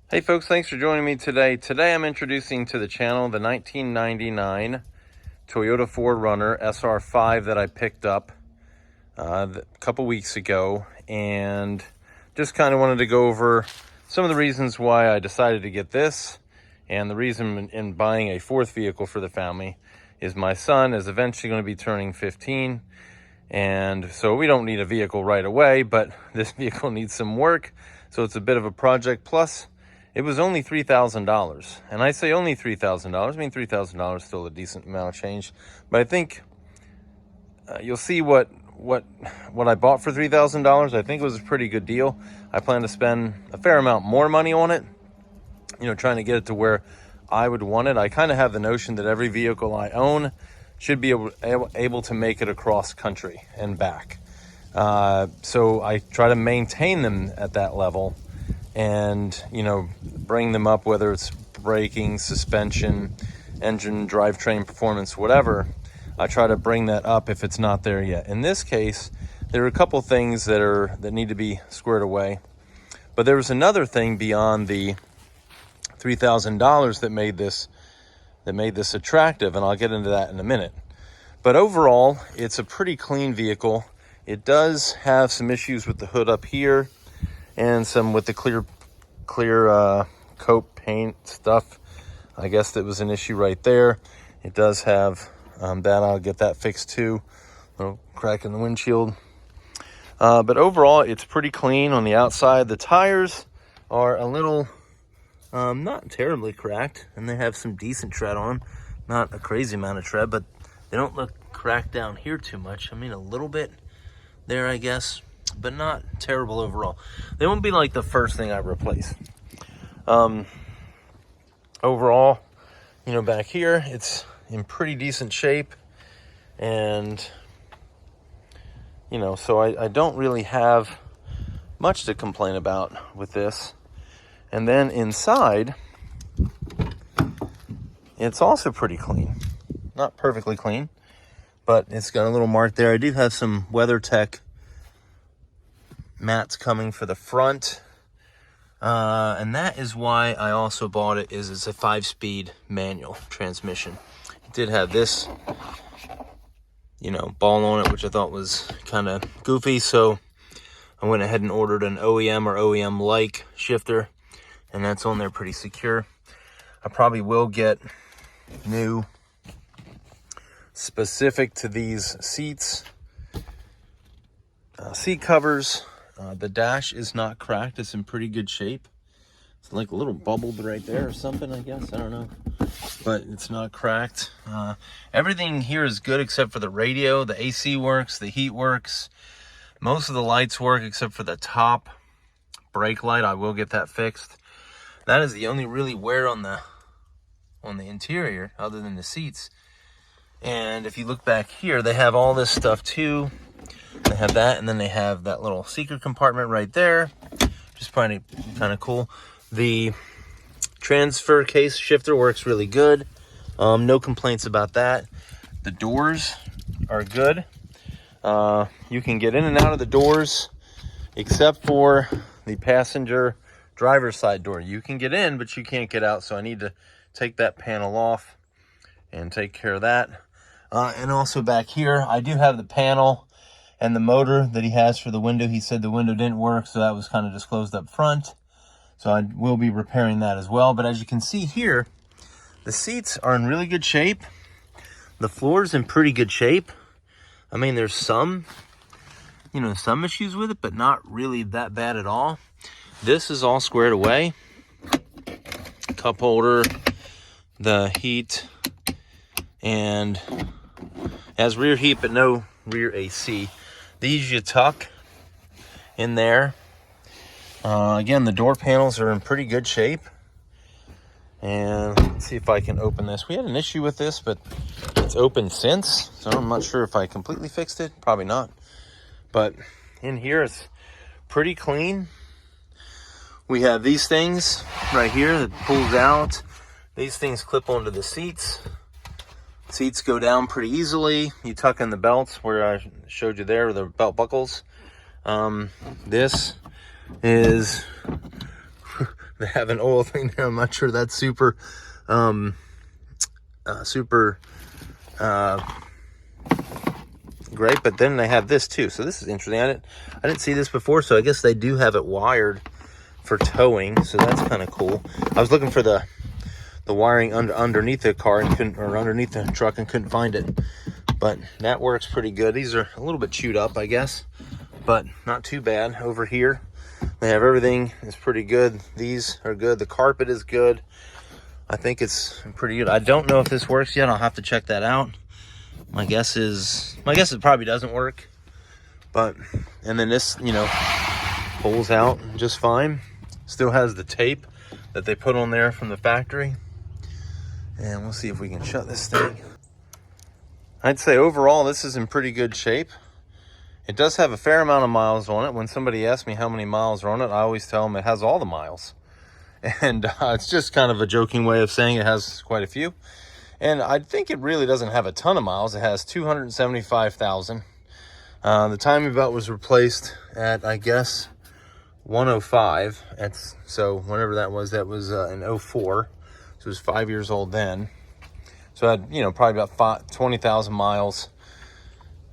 Hey folks, thanks for joining me today. Today I'm introducing to the channel the 1999 Toyota 4Runner SR5 that I picked up a couple weeks ago, and just kind of wanted to go over some of the reasons why I decided to get this. And the reason in buying a fourth vehicle for the family is my son is eventually going to be turning 15, and so we don't need a vehicle right away, but this vehicle needs some work, so it's a bit of a project. Plus it was only $3,000, and I say only $3,000. I mean, $3,000 is still a decent amount of change, but I think you'll see what I bought for $3,000. I think it was a pretty good deal. I plan to spend a fair amount more money on it, trying to get it to where I would want it. I kind of have the notion that every vehicle I own should be able to make it across country and back. So I try to maintain them at that level and, bring them up, whether it's braking, suspension, engine, drivetrain performance, whatever. I try to bring that up if it's not there yet. In this case, there are a couple things that need to be squared away. But there was another thing beyond the $3,000 that made this attractive, and I'll get into that in a minute. But overall, it's a pretty clean vehicle. It does have some issues with the hood up here and some with the clear coat paint stuff. I guess that was an issue right there. It does have that. I'll get that fixed too. A little crack in the windshield. But overall, it's pretty clean on the outside. The tires are a little not terribly cracked, and they have some decent tread on them. Not a crazy amount of tread, but they don't look cracked down here too much. I mean, a little bit there, I guess, but not terrible overall. They won't be like the first thing I replace. Overall, back here, it's in pretty decent shape, and so I don't really have much to complain about with this. And then inside, it's also pretty clean. Not perfectly clean, but it's got a little mark there. I do have some WeatherTech mats coming for the front, and that is why I also bought it. It's a 5-speed manual transmission. It did have this ball on it, which I thought was kind of goofy, so I went ahead and ordered an OEM or OEM like shifter, and that's on there pretty secure. I probably will get new specific to these seats seat covers. The dash is not cracked. It's in pretty good shape. It's like a little bubbled right there or something, I guess. I don't know. But it's not cracked. Everything here is good except for the radio. The AC works. The heat works. Most of the lights work except for the top brake light. I will get that fixed. That is the only really wear on the interior other than the seats. And if you look back here, they have all this stuff too. They have that, and then they have that little secret compartment right there, which is kind of cool. The transfer case shifter works really good. No complaints about that. The doors are good. You can get in and out of the doors, except for the passenger driver's side door. You can get in, but you can't get out, so I need to take that panel off and take care of that. And also back here, I do have the panel and the motor that he has for the window. He said the window didn't work, so that was kind of disclosed up front. So I will be repairing that as well. But as you can see here, the seats are in really good shape. The floor's in pretty good shape. I mean, there's some issues with it, but not really that bad at all. This is all squared away. Cup holder, the heat, and has rear heat, but no rear AC. These you tuck in there. Again, the door panels are in pretty good shape. And let's see if I can open this. We had an issue with this, but it's open since, so I'm not sure if I completely fixed it. Probably not. But in here, it's pretty clean. We have these things right here that pulls out. These things clip onto the seats. Seats go down pretty easily. You tuck in the belts where I showed you there, the belt buckles. This is they have an oil thing there. I'm not sure that's super great, but then they have this too. So this is interesting. I didn't see this before, so I guess they do have it wired for towing, so that's kind of cool. I was looking for the wiring underneath the car and couldn't, or underneath the truck, and couldn't find it, but that works pretty good. These are a little bit chewed up, I guess, but not too bad. Over here they have everything is pretty good. These are good. The carpet is good. I think it's pretty good. I don't know if this works yet. I'll have to check that out. My guess it probably doesn't work, but, and then this, you know, pulls out just fine. Still has the tape that they put on there from the factory. And we'll see if we can shut this thing. I'd say overall this is in pretty good shape. It does have a fair amount of miles on it. When somebody asks me how many miles are on it, I always tell them it has all the miles. And it's just kind of a joking way of saying it has quite a few. And I think it really doesn't have a ton of miles. It has 275,000. The timing belt was replaced at, I guess, 105. So whenever that was in 04. So it was 5 years old then. So I had, you know, probably about 20,000 miles,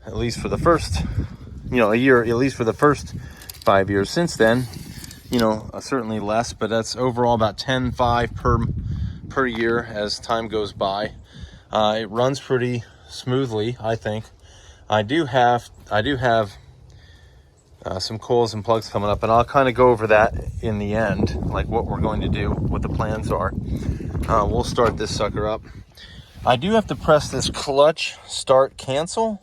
at least for the first, you know, a year, at least for the first 5 years. Since then, you know, certainly less, but that's overall about 10.5 per year as time goes by. It runs pretty smoothly, I think. I do have some coils and plugs coming up, and I'll kind of go over that in the end, like what we're going to do, what the plans are. We'll start this sucker up. I do have to press this clutch start cancel.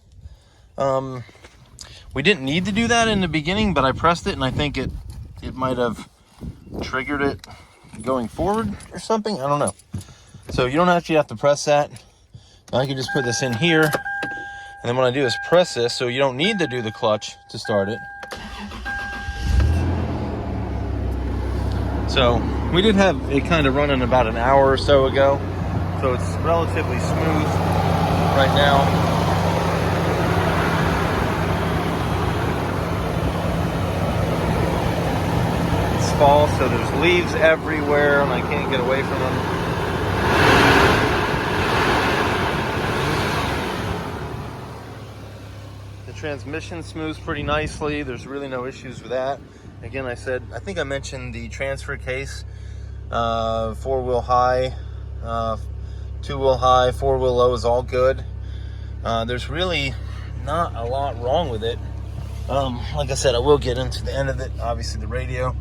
We didn't need to do that in the beginning, but I pressed it, and I think it might have triggered it going forward or something. I don't know. So you don't actually have to press that. I can just put this in here, and then what I do is press this, so you don't need to do the clutch to start it. So we did have it kind of running about an hour or so ago, so it's relatively smooth right now. It's fall, so there's leaves everywhere, and I can't get away from them. Transmission smooths pretty nicely. There's really no issues with that. Again, I think I mentioned the transfer case, 4-wheel high, 2-wheel high, 4-wheel low is all good. There's really not a lot wrong with it. Like I said, I will get into the end of it. Obviously the radio,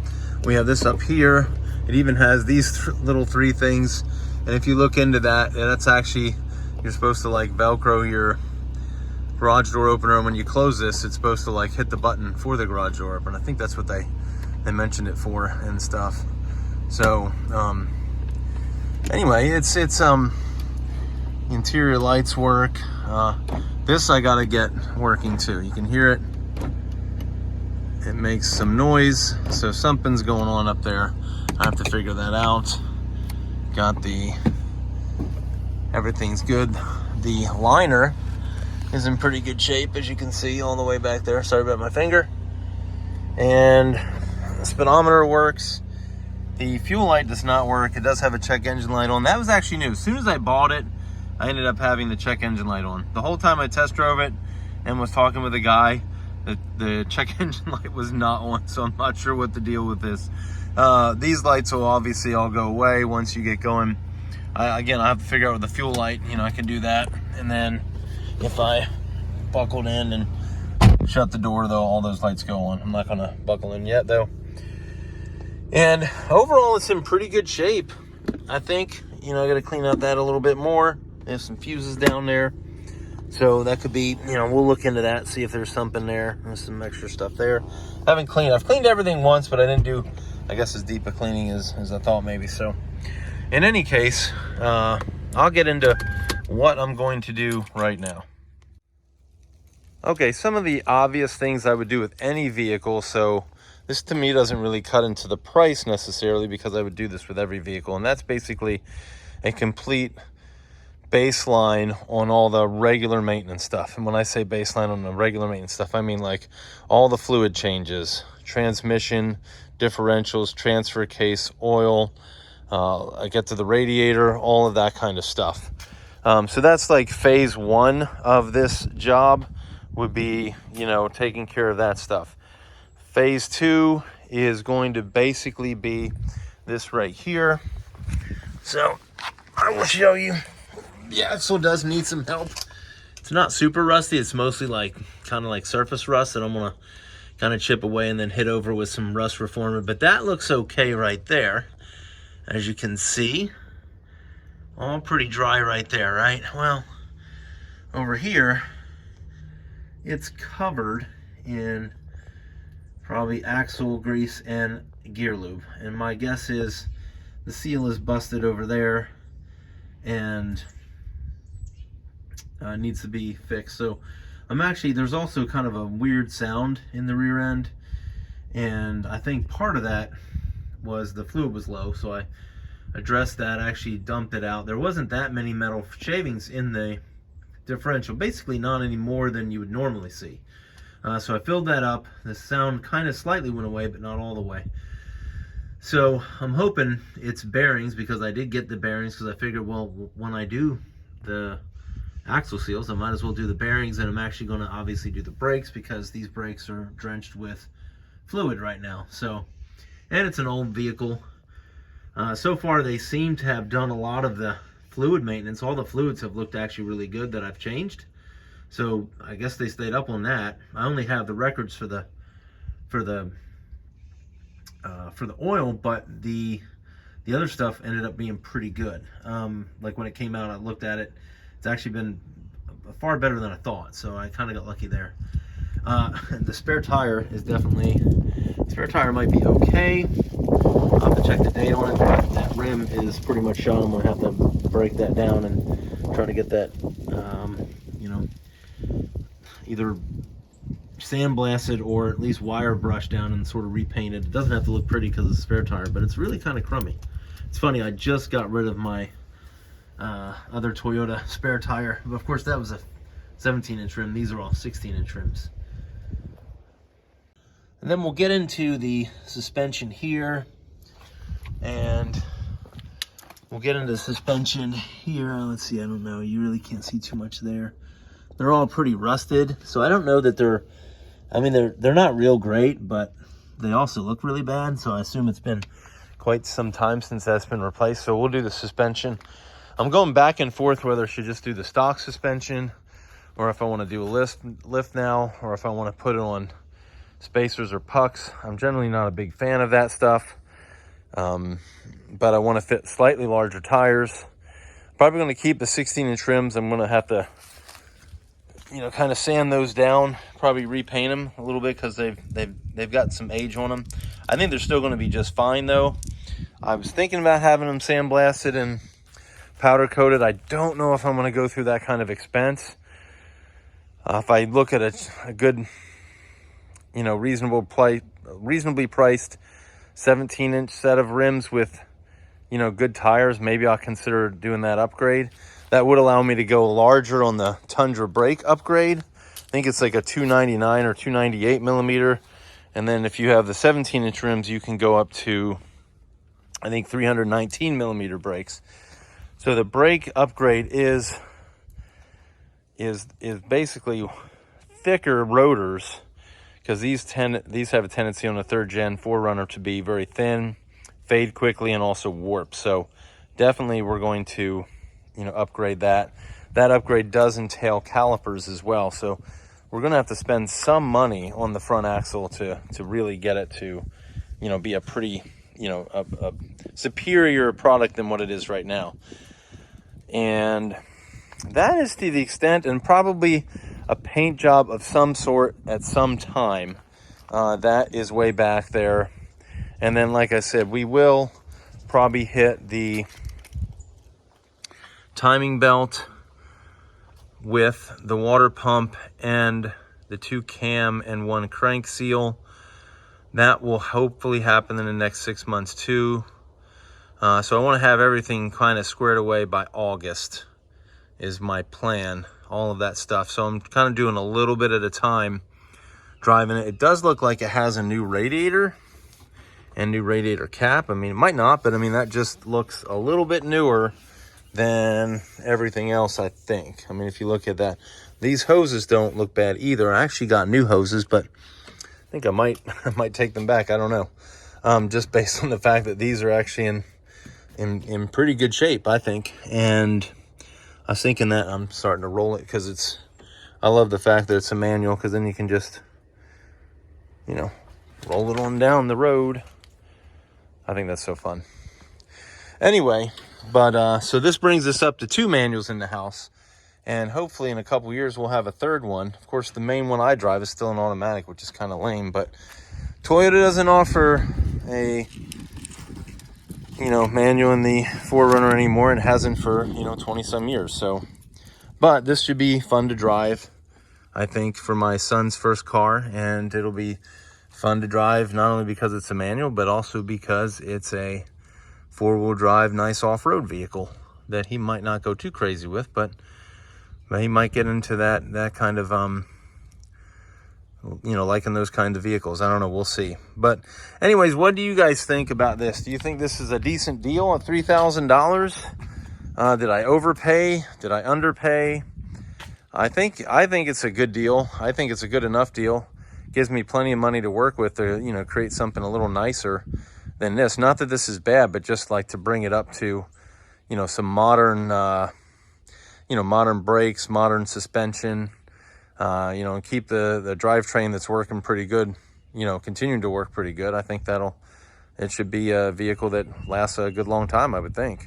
we have this up here. It even has these little three things, and if you look into that, that's actually, you're supposed to like Velcro your garage door opener, and when you close this, it's supposed to like hit the button for the garage door opener. I think that's what they mentioned it for and stuff. So anyway, it's interior lights work. This I gotta get working too. You can hear it. It makes some noise, so something's going on up there. I have to figure that out. Got everything's good. The liner is in pretty good shape, as you can see all the way back there. Sorry about my finger. And the speedometer works. The fuel light does not work. It does have a check engine light on. That was actually new. As soon as I bought it, I ended up having the check engine light on. The whole time I test drove it and was talking with a guy, the check engine light was not on, so I'm not sure what the deal with this. These lights will obviously all go away once you get going. Again, I have to figure out with the fuel light, you know, I can do that. And then if I buckled in and shut the door, though, all those lights go on. I'm not gonna buckle in yet, though. And overall, it's in pretty good shape. I think, you know, I gotta clean out that a little bit more. There's some fuses down there. So that could be, you know, we'll look into that, see if there's something there. There's some extra stuff there. I've cleaned everything once, but I didn't do, I guess, as deep a cleaning as I thought maybe. So in any case, I'll get into what I'm going to do right now. Okay, some of the obvious things I would do with any vehicle. So this to me doesn't really cut into the price necessarily, because I would do this with every vehicle. And that's basically a complete baseline on all the regular maintenance stuff. And when I say baseline on the regular maintenance stuff, I mean like all the fluid changes, transmission, differentials, transfer case, oil. I get to the radiator, all of that kind of stuff. So that's like phase one of this job would be, you know, taking care of that stuff. Phase two is going to basically be this right here. So I will show you. The axle does need some help. It's not super rusty. It's mostly like kind of like surface rust that I'm gonna kind of chip away and then hit over with some rust reformer. But that looks okay right there. As you can see, all pretty dry right there, right? Well, over here, it's covered in probably axle grease and gear lube. And my guess is the seal is busted over there and needs to be fixed. So there's also kind of a weird sound in the rear end, and I think part of that was the fluid was low, so I addressed that. I actually dumped it out. There wasn't that many metal shavings in the differential, basically not any more than you would normally see. So I filled that up. The sound kind of slightly went away, but not all the way. So I'm hoping it's bearings, because I did get the bearings, because I figured, well, when I do the axle seals, I might as well do the bearings, and I'm actually going to obviously do the brakes, because these brakes are drenched with fluid right now. So, and it's an old vehicle. So far they seem to have done a lot of the fluid maintenance. All the fluids have looked actually really good that I've changed. So I guess they stayed up on that. I only have the records for the oil, but the other stuff ended up being pretty good. Like when it came out, I looked at it. It's actually been far better than I thought. So I kind of got lucky there. The spare tire is definitely, spare tire might be okay. I'll have to check the date on it, but that rim is pretty much shot. I'm gonna have to break that down and try to get that, you know, either sandblasted or at least wire brushed down and sort of repainted. It doesn't have to look pretty because it's a spare tire, but it's really kind of crummy. It's funny, I just got rid of my other Toyota spare tire, but of course that was a 17-inch rim. These are all 16-inch rims. And then we'll get into the suspension here, and we'll get into suspension here. Let's see, I don't know, you really can't see too much there. They're all pretty rusted, so I don't know that they're, I mean, they're not real great, but they also look really bad, so I assume it's been quite some time since that's been replaced. So we'll do the suspension. I'm going back and forth whether I should just do the stock suspension, or if I want to do a lift now, or if I want to put it on spacers or pucks. I'm generally not a big fan of that stuff, but I want to fit slightly larger tires. Probably going to keep the 16-inch rims. I'm going to have to, you know, kind of sand those down, probably repaint them a little bit, because they've got some age on them. I think they're still going to be just fine though. I was thinking about having them sandblasted and powder coated. I don't know if I'm going to go through that kind of expense. If I look at a good, you know, reasonably priced 17-inch set of rims with, you know, good tires, maybe I'll consider doing that upgrade. That would allow me to go larger on the Tundra brake upgrade. I think it's like a 299 or 298 millimeter. And then if you have the 17-inch rims, you can go up to, I think, 319 millimeter brakes. So the brake upgrade is basically thicker rotors, because these have a tendency on the 3rd gen 4Runner to be very thin, fade quickly, and also warp. So definitely we're going to, you know, upgrade that. That upgrade does entail calipers as well. So we're going to have to spend some money on the front axle to really get it to, you know, be a pretty, you know, a superior product than what it is right now. And that is to the extent, and probably a paint job of some sort at some time. That is way back there. And then, like I said, we will probably hit the timing belt with the water pump and the 2 cam and 1 crank seal. That will hopefully happen in the next 6 months too. So I want to have everything kind of squared away by August is my plan, all of that stuff. So I'm kind of doing a little bit at a time. driving it. It does look like it has a new radiator and new radiator cap. I mean, it might not, but I mean, that just looks a little bit newer than everything else, I think. I mean, if you look at that, these hoses don't look bad either. I actually got new hoses, but I think I might take them back. I don't know. Just based on the fact that these are actually in pretty good shape, I think. And I was thinking that I'm starting to roll it because I love the fact that it's a manual, because then you can just, you know, roll it on down the road. I think that's so fun. Anyway, but so this brings us up to 2 manuals in the house, and hopefully in a couple years we'll have a 3rd one. Of course, the main one I drive is still an automatic, which is kind of lame, but Toyota doesn't offer a, you know, manual in the 4Runner anymore. It hasn't for, you know, 20 some years. So, but this should be fun to drive, I think, for my son's first car, and it'll be fun to drive not only because it's a manual, but also because it's a 4-wheel drive, nice off-road vehicle that he might not go too crazy with, but he might get into that kind of, you know, liking those kinds of vehicles. I don't know, we'll see. But anyways, what do you guys think about this? Do you think this is a decent deal at $3,000? Did I overpay? Did I underpay? I think it's a good deal. I think it's a good enough deal. Gives me plenty of money to work with to, you know, create something a little nicer than this. Not that this is bad, but just like to bring it up to, you know, some modern, you know, modern brakes, modern suspension, you know, and keep the drivetrain that's working pretty good, you know, continuing to work pretty good. I think it should be a vehicle that lasts a good long time, I would think.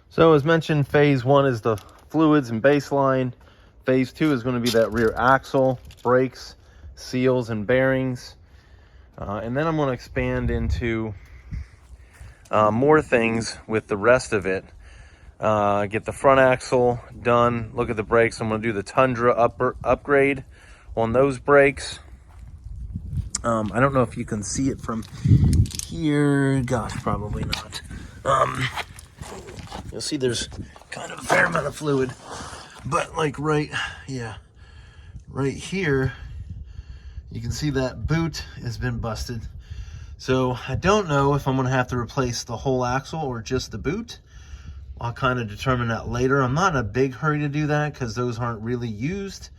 So as mentioned, phase 1 is the fluids and baseline. Phase 2 is going to be that rear axle, brakes, seals, and bearings. And then I'm going to expand into more things with the rest of it. Get the front axle done, look at the brakes. I'm going to do the Tundra upgrade on those brakes. I don't know if you can see it from here. Gosh, probably not. You'll see there's kind of a fair amount of fluid, but like right here, you can see that boot has been busted. So I don't know if I'm going to have to replace the whole axle or just the boot. I'll kind of determine that later. I'm not in a big hurry to do that because those aren't really used.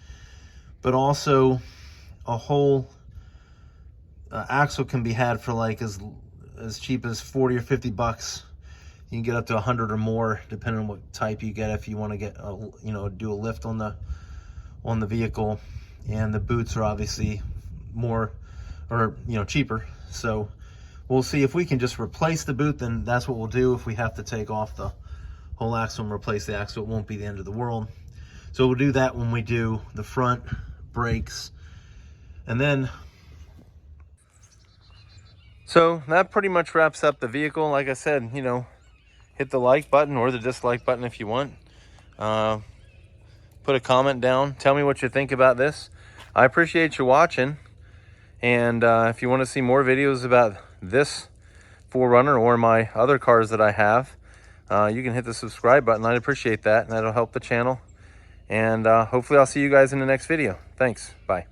But also, a whole axle can be had for like as cheap as 40 or 50 bucks. You can get up to 100 or more depending on what type you get, if you want to get you know, do a lift on the vehicle. And the boots are obviously more, or you know, cheaper. So we'll see if we can just replace the boot. Then that's what we'll do. If we have to take off the whole axle and replace the axle, it won't be the end of the world. So we'll do that when we do the front brakes. And then, so that pretty much wraps up the vehicle. Like I said, you know, hit the like button or the dislike button if you want. Put a comment down. Tell me what you think about this. I appreciate you watching. And if you want to see more videos about this 4Runner or my other cars that I have, you can hit the subscribe button. I'd appreciate that, and that'll help the channel. And hopefully I'll see you guys in the next video. Thanks. Bye.